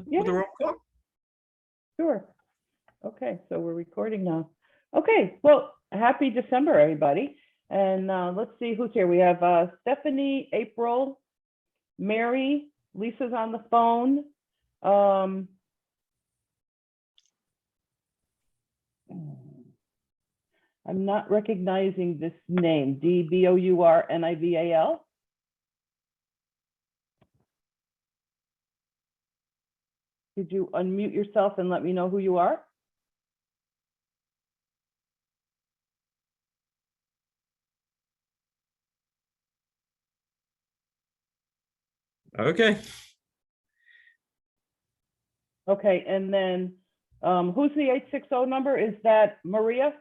with a roll call? Sure. Okay, so we're recording now. Okay, well, happy December, everybody. And let's see who's here. We have Stephanie, April, Mary, Lisa's on the phone. I'm not recognizing this name, D-B-O-U-R-N-I-V-A-L. Could you unmute yourself and let me know who you are? Okay. Okay, and then who's the 860 number? Is that Maria?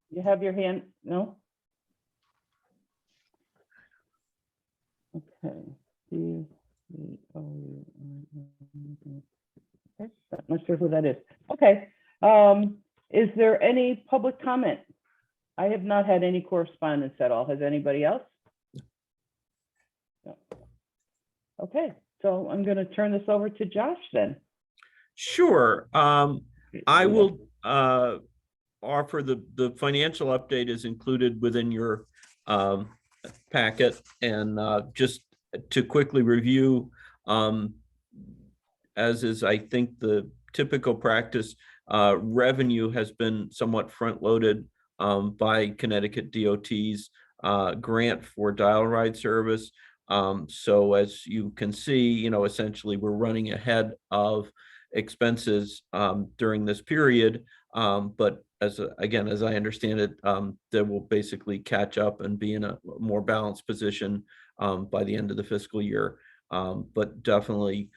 You have your hand, no? Okay. Okay, I'm not sure who that is. Okay. Is there any public comment? I have not had any correspondence at all. Has anybody else? No. Okay, so I'm going to turn this over to Josh then. Sure. I will offer the financial update is included within your packet, and just to quickly review, as is I think the typical practice, revenue has been somewhat front-loaded by Connecticut DOT's grant for dial ride service. So as you can see, essentially we're running ahead of expenses during this period, but as I understand it, they will basically catch up and be in a more balanced position by the end of the fiscal year. But definitely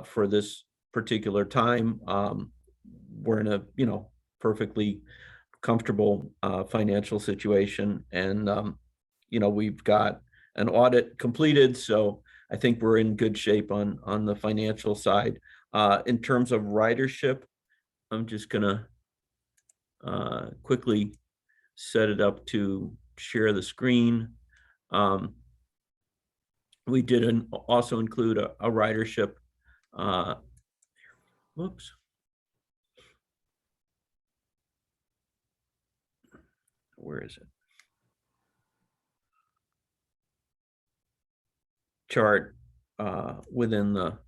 for this particular time, we're in a perfectly comfortable financial situation, and we've got an audit completed, so I think we're in good shape on the financial side. In terms of ridership, I'm just gonna quickly set it up to share the screen. We did also include a ridership. Whoops. Where is it? Chart within the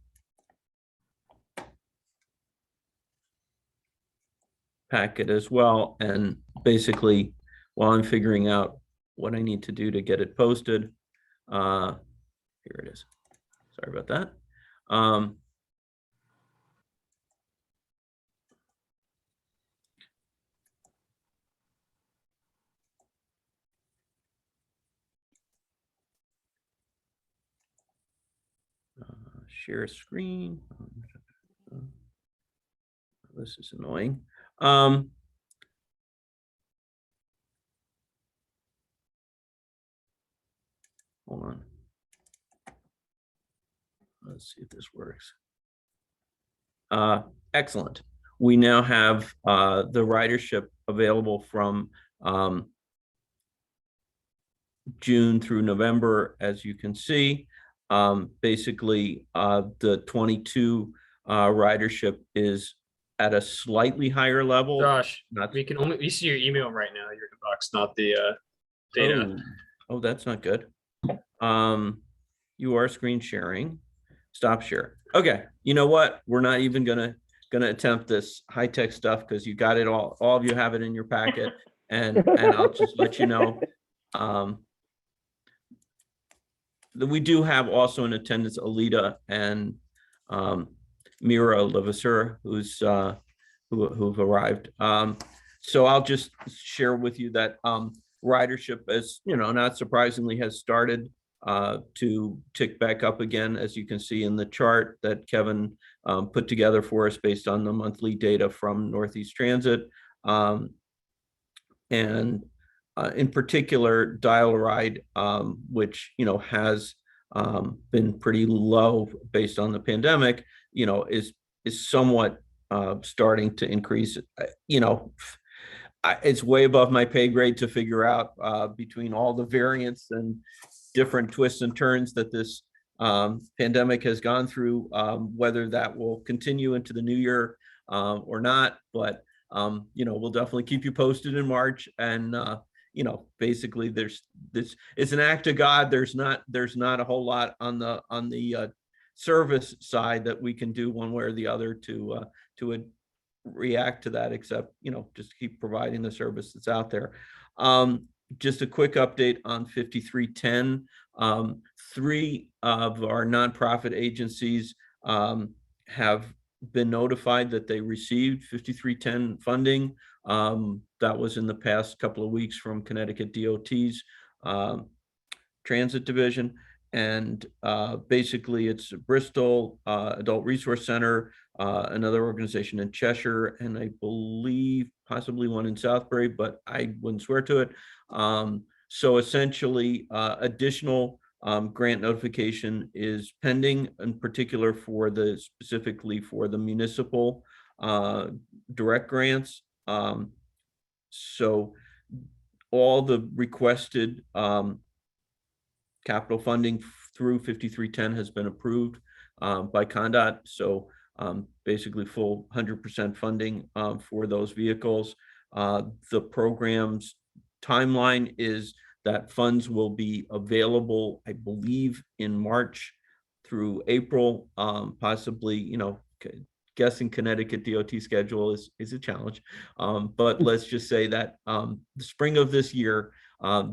packet as well, and basically while I'm figuring out what I need to do to get it posted, here it is. Sorry about that. Share screen. This is annoying. Hold on. Let's see if this works. Excellent. We now have the ridership available from June through November, as you can see. Basically, the 22 ridership is at a slightly higher level. Josh, we see your email right now, your inbox, not the data. Oh, that's not good. You are screen sharing. Stop share. Okay, you know what? We're not even gonna attempt this high-tech stuff because you got it all. All of you have it in your packet, and I'll just let you know. We do have also in attendance Alita and Mira Levasseur, who've arrived. So I'll just share with you that ridership, as not surprisingly, has started to tick back up again, as you can see in the chart that Kevin put together for us based on the monthly data from Northeast Transit. And in particular, dial ride, which has been pretty low based on the pandemic, is somewhat starting to increase. it's way above my pay grade to figure out between all the variants and different twists and turns that this pandemic has gone through, whether that will continue into the new year or not. But we'll definitely keep you posted in March. And basically, there's this. It's an act of God. There's not a whole lot on the service side that we can do one way or the other to react to that, except just keep providing the service that's out there. Just a quick update on 5310. 3 of our nonprofit agencies have been notified that they received 5310 funding. That was in the past couple of weeks from Connecticut DOT's Transit Division. And basically it's Bristol Adult Resource Center, another organization in Cheshire, and I believe possibly one in Southbury, but I wouldn't swear to it. So essentially additional grant notification is pending, in particular specifically for the municipal direct grants. So all the requested capital funding through 5310 has been approved by CONDOT. So basically full 100% funding for those vehicles. The program's timeline is that funds will be available, I believe, in March through April, possibly, guessing Connecticut DOT schedule is a challenge. But let's just say that the spring of this year,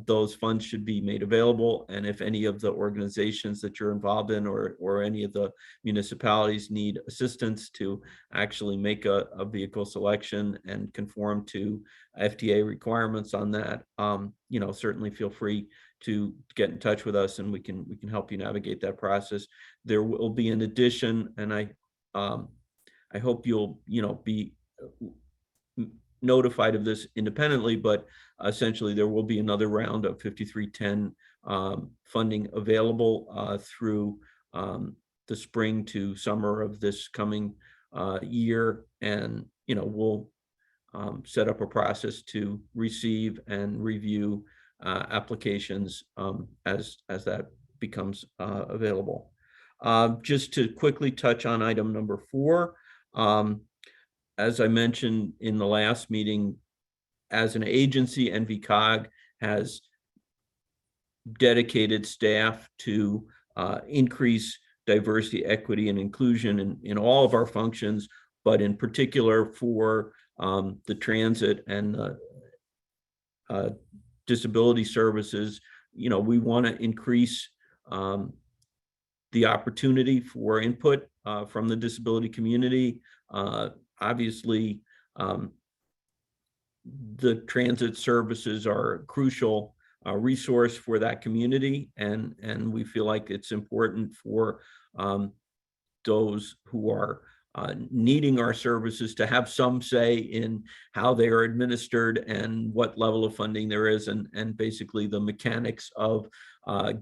those funds should be made available. And if any of the organizations that you're involved in or any of the municipalities need assistance to actually make a vehicle selection and conform to FDA requirements on that, certainly feel free to get in touch with us and we can help you navigate that process. There will be an addition, and I hope you'll be notified of this independently, but essentially there will be another round of 5310 funding available through the spring to summer of this coming year. And we'll set up a process to receive and review applications as that becomes available. Just to quickly touch on item number 4, as I mentioned in the last meeting, as an agency, NVCOG has dedicated staff to increase diversity, equity, and inclusion in all of our functions, but in particular for the transit and disability services. We want to increase the opportunity for input from the disability community. Obviously, the transit services are a crucial resource for that community, and we feel like it's important for those who are needing our services to have some say in how they are administered and what level of funding there is, and basically the mechanics of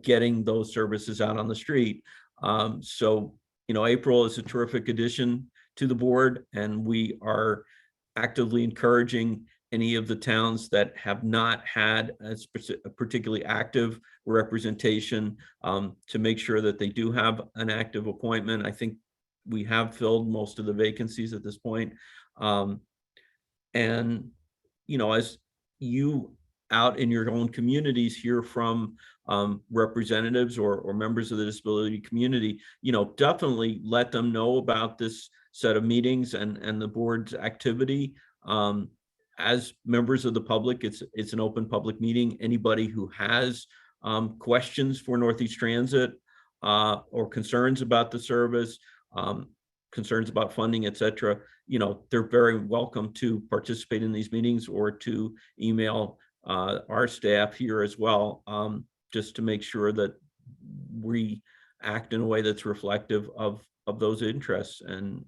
getting those services out on the street. So, April is a terrific addition to the board, and we are actively encouraging any of the towns that have not had a particularly active representation to make sure that they do have an active appointment. I think we have filled most of the vacancies at this point. And, as you out in your own communities hear from representatives or members of the disability community, definitely let them know about this set of meetings and the board's activity. As members of the public, it's an open public meeting. Anybody who has questions for Northeast Transit or concerns about the service, concerns about funding, etc., they're very welcome to participate in these meetings or to email our staff here as well, just to make sure that we act in a way that's reflective of those interests. And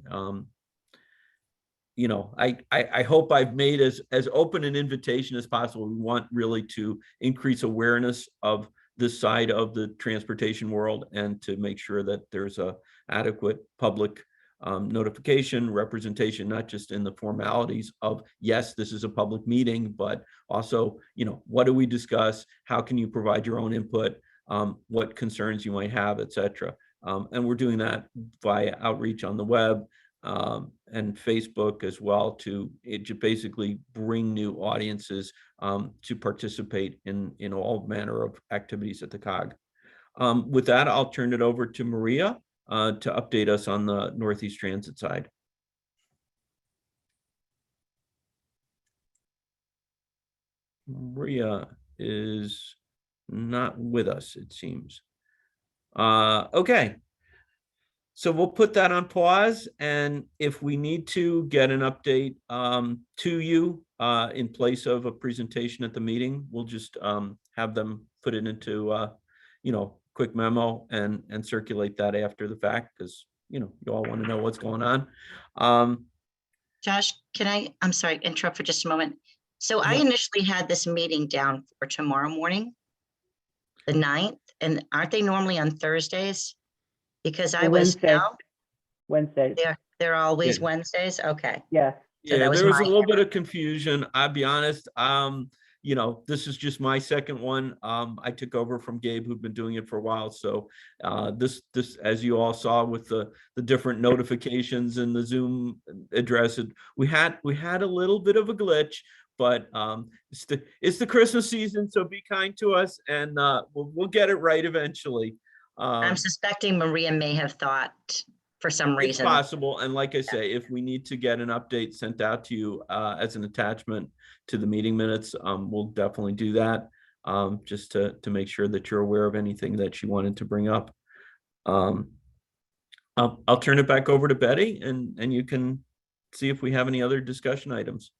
I hope I've made as open an invitation as possible. We want really to increase awareness of this side of the transportation world and to make sure that there's a adequate public notification, representation, not just in the formalities of, yes, this is a public meeting, but also, what do we discuss? How can you provide your own input? What concerns you might have, et cetera. And we're doing that via outreach on the web and Facebook as well to basically bring new audiences to participate in all manner of activities at the COG. With that, I'll turn it over to Maria to update us on the Northeast Transit side. Maria is not with us, it seems. Okay. So we'll put that on pause, and if we need to get an update to you in place of a presentation at the meeting, we'll just have them put it into quick memo and circulate that after the fact, because you all want to know what's going on. Josh, I'm sorry, interrupt for just a moment. So I initially had this meeting down for tomorrow morning, the 9th, and aren't they normally on Thursdays? Because I was Wednesdays. They're always Wednesdays. Okay. Yeah. So yeah, there was a little error. bit of confusion. I'll be honest. This is just my second one. I took over from Gabe, who'd been doing it for a while. So this, as you all saw with the different notifications and the Zoom address, we had a little bit of a glitch, but it's the Christmas season, so be kind to us, and we'll get it right eventually. I'm suspecting Maria may have thought for some reason. It's possible. And like I say, if we need to get an update sent out to you as an attachment to the meeting minutes, we'll definitely do that just to make sure that you're aware of anything that she wanted to bring up. I'll turn it back over to Betty, and you can see if we have any other discussion items.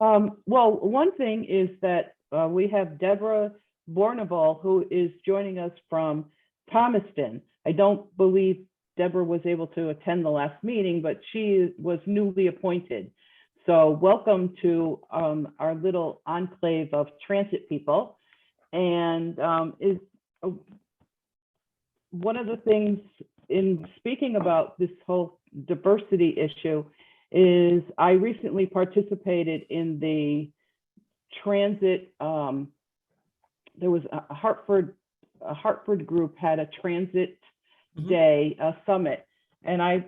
Well, one thing is that we have Deborah Borneval, who is joining us from Thomaston. I don't believe Deborah was able to attend the last meeting, but she was newly appointed. So welcome to our little enclave of transit people. And is one of the things in speaking about this whole diversity issue is I recently participated in the transit. There was a Hartford group had a transit day summit, and I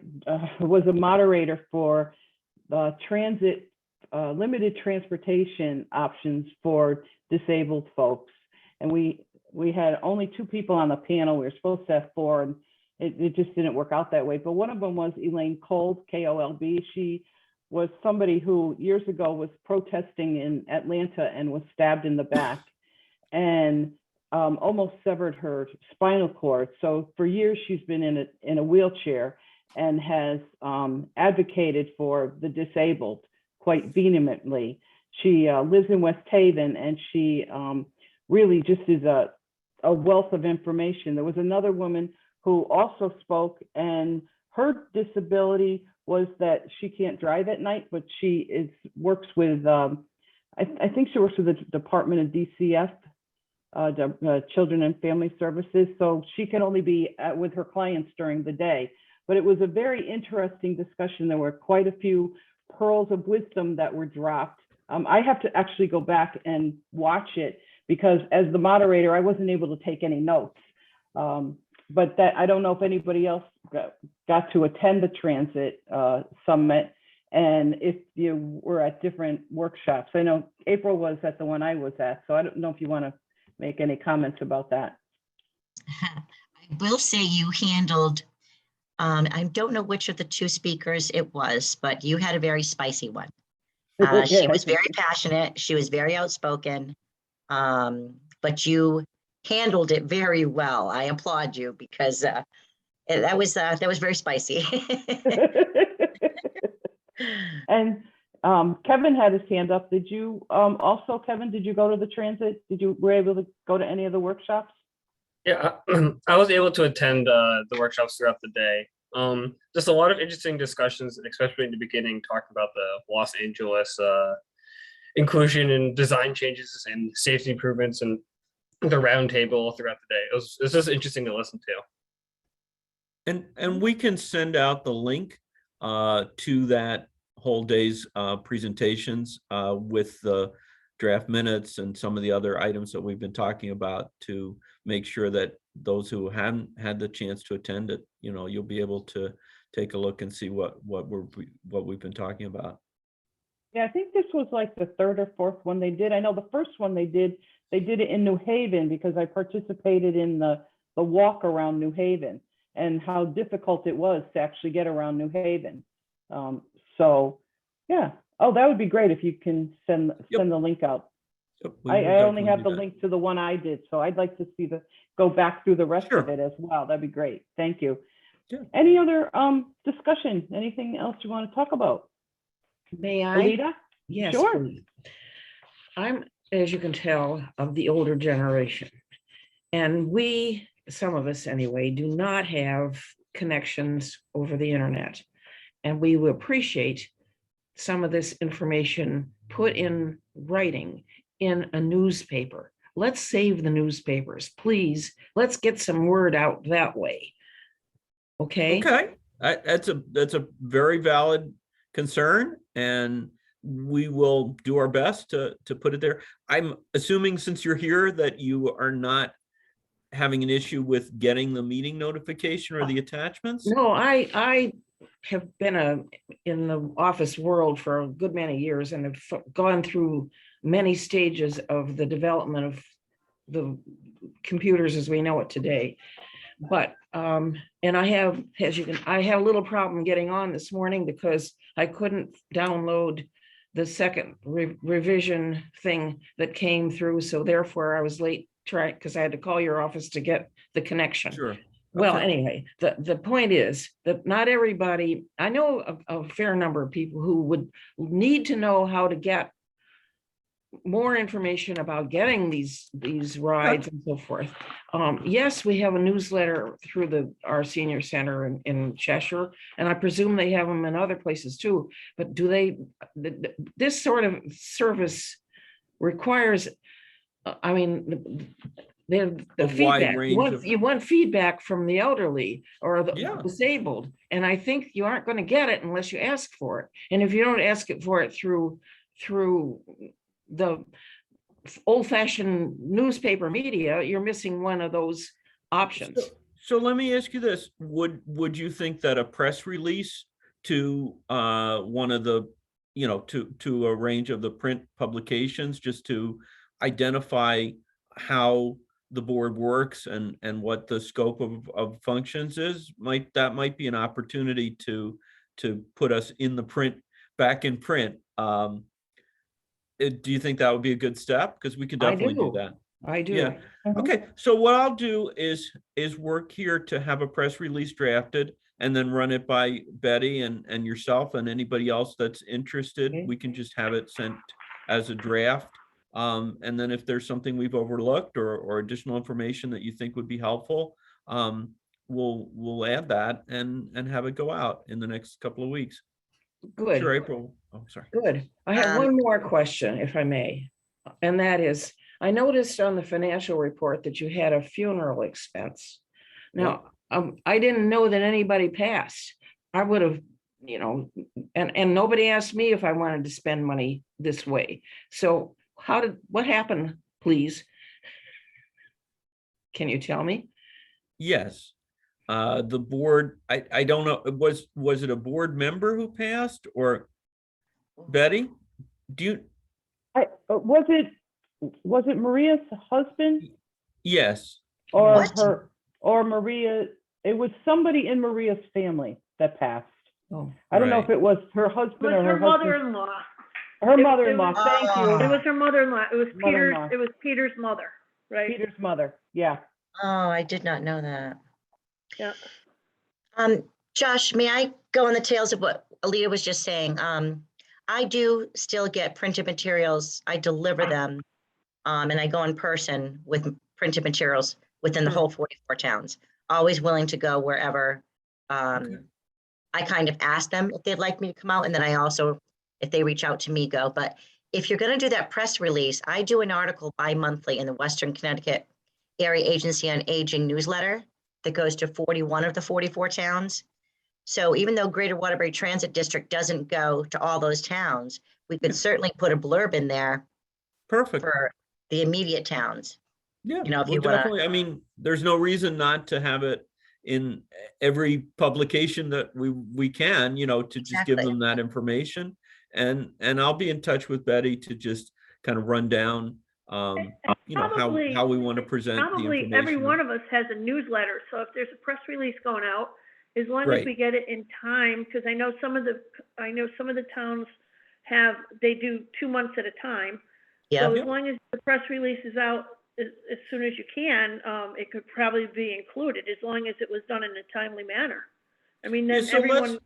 was a moderator for transit limited transportation options for disabled folks. And we had only 2 people on the panel. We were supposed to have 4, and it just didn't work out that way. But one of them was Elaine Kolb, K-O-L-B. She was somebody who years ago was protesting in Atlanta and was stabbed in the back and almost severed her spinal cord. So for years she's been in a wheelchair and has advocated for the disabled quite vehemently. She lives in West Haven, and she really just is a wealth of information. There was another woman who also spoke, and her disability was that she can't drive at night, but she works with, I think she works with the Department of DCF, Children and Family Services. So she can only be with her clients during the day. But it was a very interesting discussion. There were quite a few pearls of wisdom that were dropped. I have to actually go back and watch it because as the moderator, I wasn't able to take any notes. But that I don't know if anybody else got to attend the transit summit, and if you were at different workshops. I know April was at the one I was at, so I don't know if you want to make any comments about that. I will say you handled, I don't know which of the 2 speakers it was, but you had a very spicy one. She was very passionate. She was very outspoken, but you handled it very well. I applaud you because that was very spicy. And Kevin had his hand up. Did you also, Kevin, did you go to the transit? Were you able to go to any of the workshops? Yeah, I was able to attend the workshops throughout the day. Just a lot of interesting discussions, especially in the beginning, talking about the Los Angeles inclusion and design changes and safety improvements, and the round table throughout the day. It was just interesting to listen to. And we can send out the link to that whole day's presentations with the draft minutes and some of the other items that we've been talking about to make sure that those who haven't had the chance to attend it, you'll be able to take a look and see what we've been talking about. Yeah, I think this was like the third or fourth one they did. I know the first one they did it in New Haven because I participated in the walk around New Haven and how difficult it was to actually get around New Haven. So yeah. Oh, that would be great if you can send the link out. Yep, I only have the link to the one I did, so I'd like to see go back through the rest of it as well. That'd be great. Thank you. Yeah. Any other discussion? Anything else you want to talk about? May I? Alita? Yes. Sure. Please. I'm, as you can tell, of the older generation. And we, some of us anyway, do not have connections over the internet. And we will appreciate some of this information put in writing in a newspaper. Let's save the newspapers, please. Let's get some word out that way. Okay. Okay, that's a very valid concern, and we will do our best to put it there. I'm assuming since you're here that you are not having an issue with getting the meeting notification or the attachments? No, I have been in the office world for a good many years and have gone through many stages of the development of the computers as we know it today. But and I have, I have a little problem getting on this morning because I couldn't download the second revision thing that came through. So therefore I was late trying because I had to call your office to get the connection. Sure. Well, Okay. anyway, the point is that not everybody, I know a fair number of people who would need to know how to get more information about getting these rides and so forth. Yes, we have a newsletter through our senior center in Cheshire, and I presume they have them in other places too. But do they? This sort of service requires, I mean, the feedback. You want feedback from the elderly or the disabled, and I think you aren't going to get it unless you ask for it. And if you don't ask for it through the old-fashioned newspaper media, you're missing one of those options. So let me ask you this: Would you think that a press release to one of the, to a range of the print publications, just to identify how the board works and what the scope of functions is, might be an opportunity to put us in the print, back in print. Do you think that would be a good step? Because we could definitely do that. I do. Yeah. Okay. So what I'll do is work here to have a press release drafted and then run it by Betty and yourself and anybody else that's interested. Okay. We can just have it sent as a draft. And then if there's something we've overlooked or additional information that you think would be helpful, we'll add that and have it go out in the next couple of weeks. Good. Sure, April. Oh, sorry. Good. I have one more question, if I may, and that is, I noticed on the financial report that you had a funeral expense. Now, I didn't know that anybody passed. I would have, and nobody asked me if I wanted to spend money this way. So what happened, please? Can you tell me? Yes. The board, I don't know, was it a board member who passed, or Betty? Was it Maria's husband Yes. or What? or Maria? It was somebody in Maria's family that passed. Oh, I don't know Right. if it was her husband or her husband's- mother-in-law. Her It mother-in-law. was- Thank you. It was her mother-in-law. It was Mother-in-law. Peter's mother, right? Peter's mother. Yeah. Oh, I did not know that. Yeah. Josh, may I go on the tails of what Alita was just saying? I do still get printed materials. I deliver them. And I go in person with printed materials within the whole 44 towns. Always willing to go wherever. I kind of ask them if they'd like me to come out, and then I also, if they reach out to me, go. But if you're going to do that press release, I do an article bi-monthly in the Western Connecticut Area Agency on Aging newsletter. that goes to 41 of the 44 towns. So even though Greater Waterbury Transit District doesn't go to all those towns, we could certainly put a blurb in there Perfect. for the immediate towns. Yeah, You know, if well, you wanna- definitely. I mean, there's no reason not to have it in every publication that we can, to just give Exactly. them that information. And I'll be in touch with Betty to just kind of run down, how Probably- we want to present the Probably information. every one of us has a newsletter, so if there's a press release going out, as long as Right. we get it in time, because I know some of the towns they do 2 months at a time. Yeah, So Yep. as long as the press release is out as soon as you can, it could probably be included, as long as it was done in a timely manner. I mean, Yeah, then so everyone,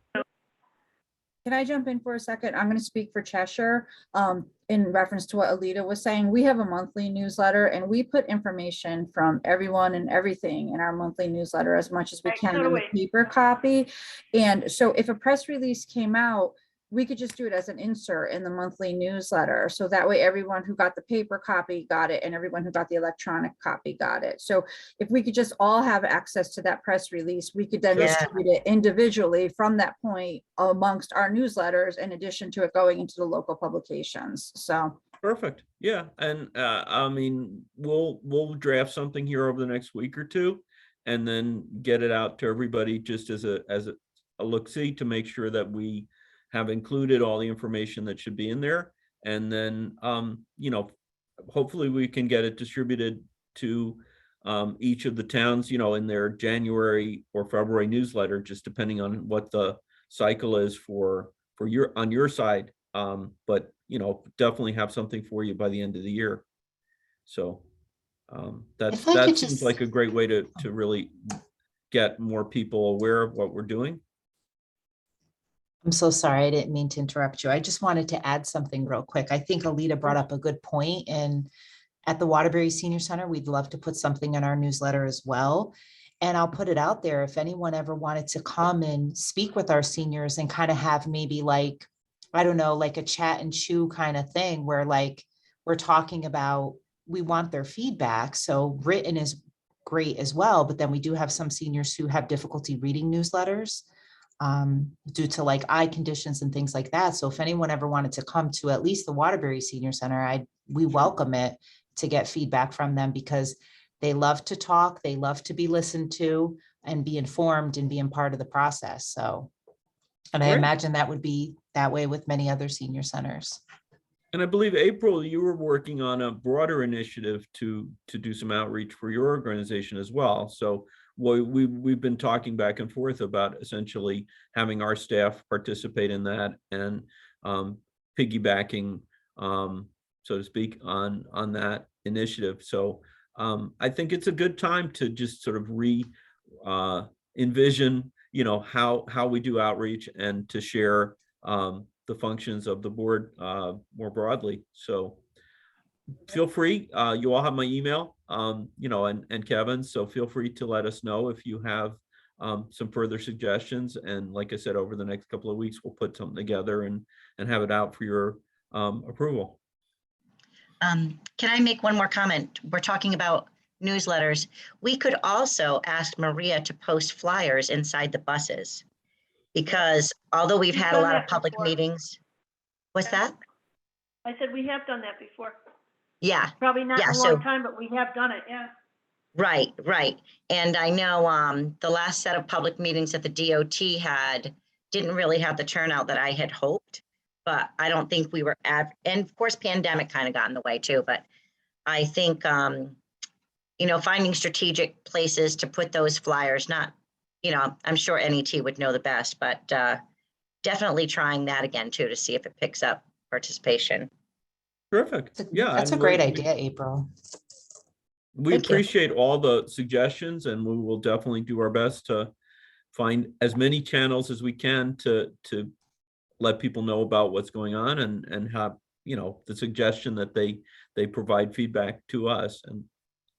Can I jump in for a second? I'm going to speak for Cheshire. In reference to what Alita was saying, we have a monthly newsletter and we put information from everyone and everything in our monthly newsletter as much as we Right, can so in do the we. paper copy. And so if a press release came out, we could just do it as an insert in the monthly newsletter. So that way everyone who got the paper copy got it and everyone who got the electronic copy got it. So if we could just all have access to that press release, we could then Yeah. distribute it individually from that point amongst our newsletters, in addition to it going into the local publications. So Perfect. Yeah. And I mean, we'll draft something here over the next week or two and then get it out to everybody just as a look-see to make sure that we have included all the information that should be in there. And then, hopefully we can get it distributed to each of the towns, in their January or February newsletter, just depending on what the cycle is for on your side. But definitely have something for you by the end of the year. So that If I could seems just- like a great way to really get more people aware of what we're doing. I'm so sorry. I didn't mean to interrupt you. I just wanted to add something real quick. I think Alita brought up a good point, and at the Waterbury Senior Center, we'd love to put something in our newsletter as well. And I'll put it out there if anyone ever wanted to come and speak with our seniors and kind of have maybe like, I don't know, like a chat and chew kind of thing where like we're talking about, we want their feedback. So written is great as well, but then we do have some seniors who have difficulty reading newsletters due to like eye conditions and things like that. So if anyone ever wanted to come to at least the Waterbury Senior Center, we welcome it to get feedback from them, because they love to talk, they love to be listened to and be informed and being part of the process. So, and I Great. imagine that would be that way with many other senior centers. And I believe, April, you were working on a broader initiative to do some outreach for your organization as well. So we've been talking back and forth about essentially having our staff participate in that and piggybacking, so to speak, on that initiative. So I think it's a good time to just sort of envision, how we do outreach and to share the functions of the board more broadly. So feel free, you all have my email, and Kevin, so feel free to let us know if you have some further suggestions. And like I said, over the next couple of weeks, we'll put something together and have it out for your approval. Can I make one more comment? We're talking about newsletters. We could also ask Maria to post flyers inside the buses, because although we've We've had a done lot of that public before. meetings. What's that? I said we have done that before. Yeah, Probably not Yeah, in a so- long time, but we have done it, yeah. right. And I know the last set of public meetings that the DOT had didn't really have the turnout that I had hoped, but I don't think we were and of course, pandemic kind of got in the way too, but I think, finding strategic places to put those flyers, I'm sure NET would know the best, but definitely trying that again too, to see if it picks up participation. Terrific. Yeah. That's a and great we- idea, April. We Thank you. appreciate all the suggestions, and we will definitely do our best to find as many channels as we can to let people know about what's going on and have, the suggestion that they provide feedback to us. And,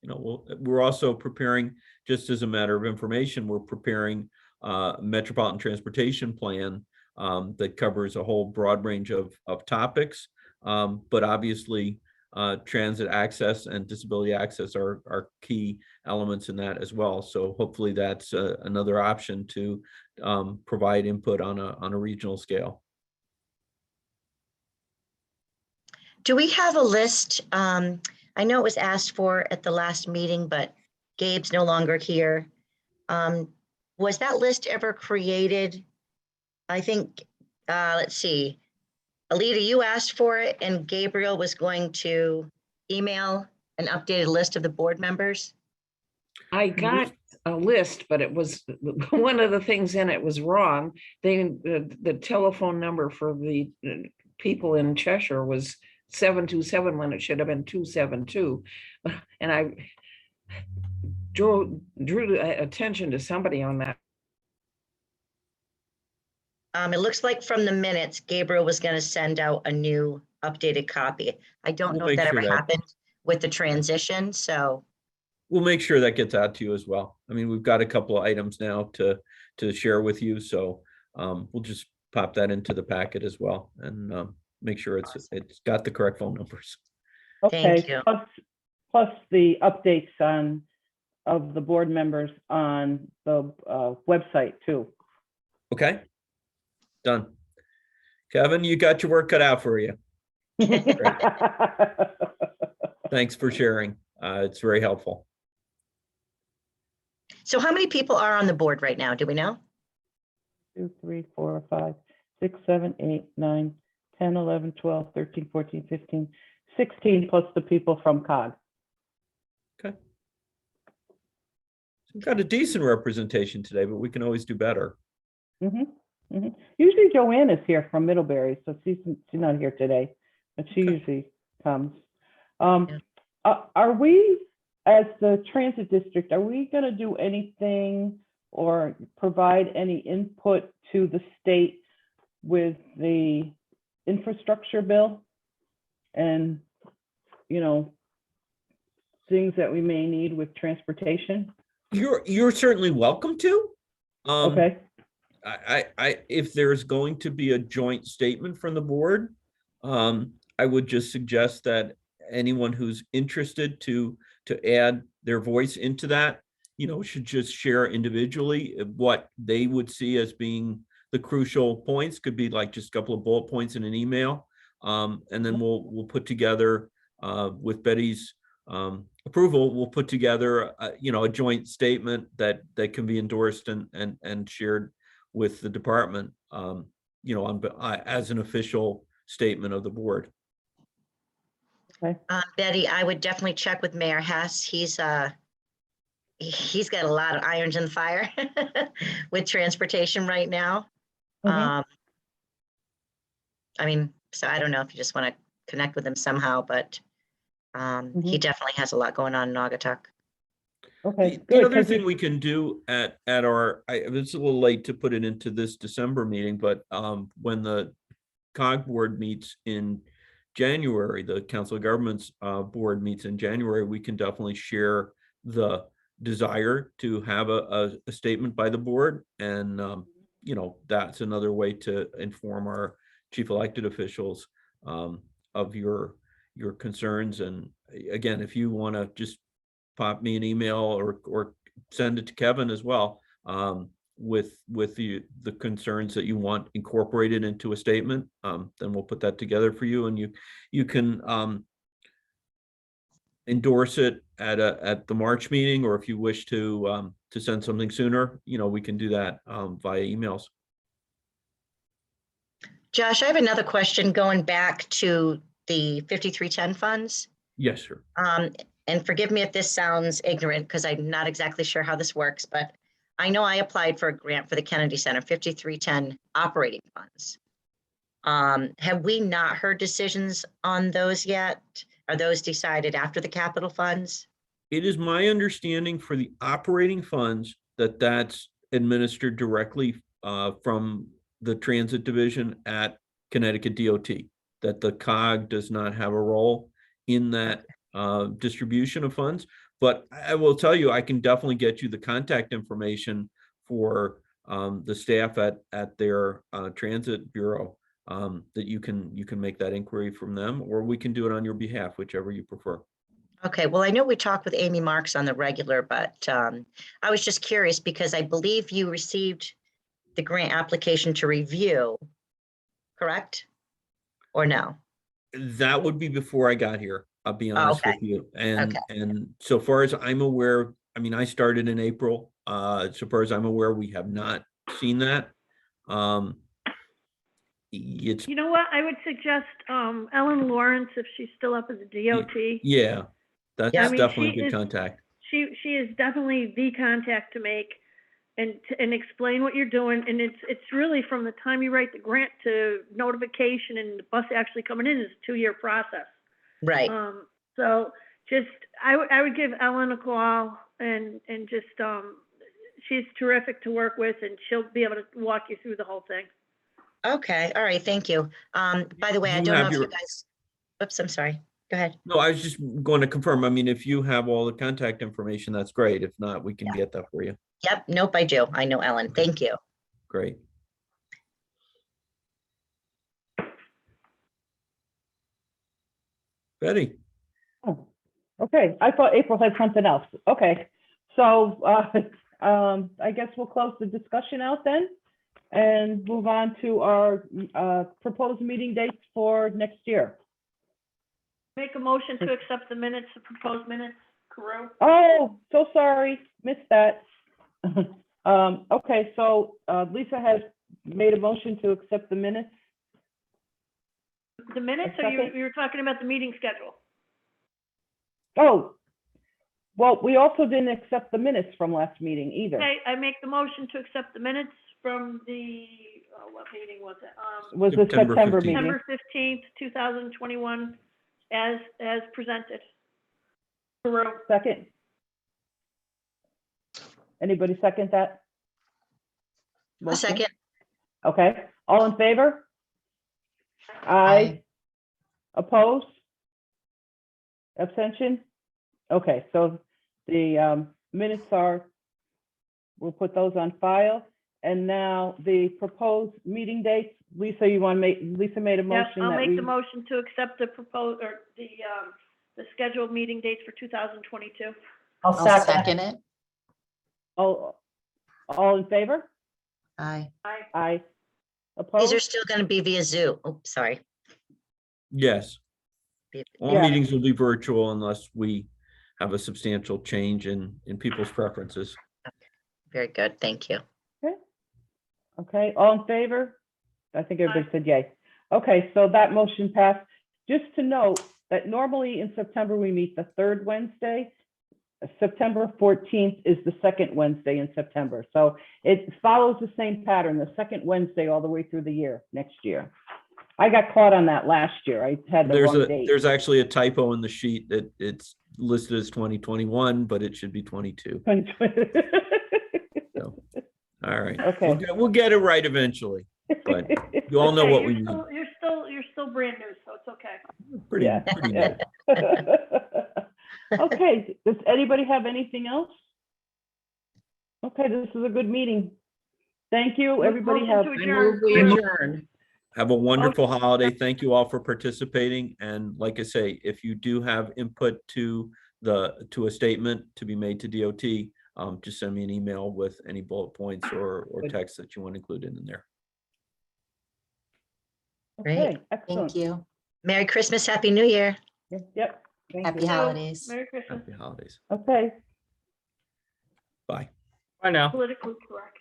we're also preparing, just as a matter of information, we're preparing a Metropolitan Transportation Plan that covers a whole broad range of topics. But obviously, transit access and disability access are key elements in that as well. So hopefully that's another option to provide input on a regional scale. Do we have a list? I know it was asked for at the last meeting, but Gabe's no longer here. Was that list ever created? I think, let's see. Alita, you asked for it and Gabriel was going to email an updated list of the board members. I got a list, but it was, one of the things in it was wrong. The telephone number for the people in Cheshire was 727 when it should have been 272. And I drew attention to somebody on that. It looks like from the minutes, Gabriel was going to send out a new updated copy. I don't We'll know if make that sure ever that- happened with the transition, so. We'll make sure that gets out to you as well. I mean, we've got a couple of items now to share with you, so we'll just pop that into the packet as well and make sure it's got the correct phone numbers. Thank Okay, you. plus the updates of the board members on the website too. Okay, done. Kevin, you got your work cut out for you. Thanks for sharing. It's very helpful. So how many people are on the board right now? Do we know? 2, 3, 4, 5, 6, 7, 8, 9, 10, 11, 12, 13, 14, 15, 16 plus the people from COG. Okay. We've got a decent representation today, but we can always do better. Usually Joanne is here from Middlebury, so she's not here today, but she usually comes. Are we, as the transit district, are we going to do anything or provide any input to the state with the infrastructure bill and, you know, things that we may need with transportation? You're certainly welcome to. Okay. If there's going to be a joint statement from the board, I would just suggest that anyone who's interested to add their voice into that, you know, should just share individually what they would see as being the crucial points. Could be like just a couple of bullet points in an email, and then we'll put together with Betty's approval, we'll put together you know, a joint statement that can be endorsed and shared with the department, you know, as an official statement of the board. Okay. Betty, I would definitely check with Mayor Hess. He's got a lot of irons in the fire with transportation right now. I mean, so I don't know if you just want to connect with him somehow, but he definitely has a lot going on in Naugatuck. Okay. The other thing we can do at our, it's a little late to put it into this December meeting, but when the COG board meets in January, the Council of Governments board meets in January, we can definitely share the desire to have a statement by the board. And, you know, that's another way to inform our chief elected officials of your concerns. And again, if you want to just pop me an email or send it to Kevin as well, with the concerns that you want incorporated into a statement, then we'll put that together for you, and you can endorse it at the March meeting, or if you wish to send something sooner, you know, we can do that via emails. Josh, I have another question going back to the 5310 funds. Yes, sir. And forgive me if this sounds ignorant, because I'm not exactly sure how this works, but I know I applied for a grant for the Kennedy Center, 5310 operating funds. Have we not heard decisions on those yet? Are those decided after the capital funds? It is my understanding for the operating funds that that's administered directly from the transit division at Connecticut DOT, that the COG does not have a role in that distribution of funds. But I will tell you, I can definitely get you the contact information for the staff at their transit bureau that you can make that inquiry from them, or we can do it on your behalf, whichever you prefer. Okay, well, I know we talk with Amy Marks on the regular, but I was just curious because I believe you received the grant application to review, correct? Or no? That would be before I got here, I'll be honest okay. with you. And, Okay. and so far as I'm aware, I mean, I started in April. So far as I'm aware, we have not seen that. It's, You know what? I would suggest, Ellen Lawrence, if she's still up as a DOT. yeah, that's Yeah. I mean, definitely she good is- contact. She is definitely the contact to make and explain what you're doing. And it's really from the time you write the grant to notification and the bus actually coming in is a 2-year process. Right. So just, I would give Ellen a call and just, she's terrific to work with and she'll be able to walk you through the whole thing. Okay, all right, thank you. By the way, I You don't know have if you your- guys, oops, I'm sorry. Go ahead. No, I was just going to confirm. I mean, if you have all the contact information, that's great. If not, we can get that for you. Yep, nope, I do. I know Ellen. Thank you. Great. Betty, Oh, okay, I thought April had something else. Okay, so I guess we'll close the discussion out then and move on to our proposed meeting dates for next year. Make a motion to accept the minutes, the proposed minutes, Carew. Oh, so sorry, missed that. Okay, so Lisa has made a motion to accept the minutes. The minutes, or second. you were talking about the meeting schedule? Oh, well, we also didn't accept the minutes from last meeting either. Okay, I make the motion to accept the minutes from the, what meeting was it? Was the September September 15th. meeting? September 15th, 2021, as presented. Carew. Second? Anybody second that? A motion? second. Okay, all in favor? Aye. Opposed? Abstention? Okay, so the minutes are, we'll put those on file. And now the proposed meeting dates, Lisa, you want to make, Lisa made a Yes, motion I'll that make we, the motion to accept the proposed, or the scheduled meeting dates for 2022. I'll second it. all in favor? Aye. Aye. Aye. These Opposed? are still going to be via Zoom. Oh, sorry. yes, all Yeah. meetings will be virtual unless we have a substantial change in people's preferences. Very good. Thank you. Okay, all in favor? I think everybody said yay. Okay, so that motion passed. Just to note that normally in September, we meet the third Wednesday. September 14th is the second Wednesday in September. So it follows the same pattern, the second Wednesday all the way through the year, next year. I got caught on that last year. I had the wrong date. There's actually a typo in the sheet that it's listed as 2021, but it should be 22. So, all right. Okay. We'll get it right eventually, but you all know Okay, what we you're need. you're still brand new, so it's okay. Pretty Yeah. new. Okay, does anybody have anything else? Okay, this is a good meeting. Thank you, everybody. Motion Have, to I adjourn. move we Carew. adjourn. Have a wonderful holiday. Thank you all for participating. And like I say, if you do have input to a statement to be made to DOT, just send me an email with any bullet points or Good. text that you want included in there. okay, excellent. Thank you. Merry Christmas, Happy New Year. Yep. thank Happy you. holidays. Merry Christmas. Happy holidays. Okay. Bye. Bye now. Politically correct.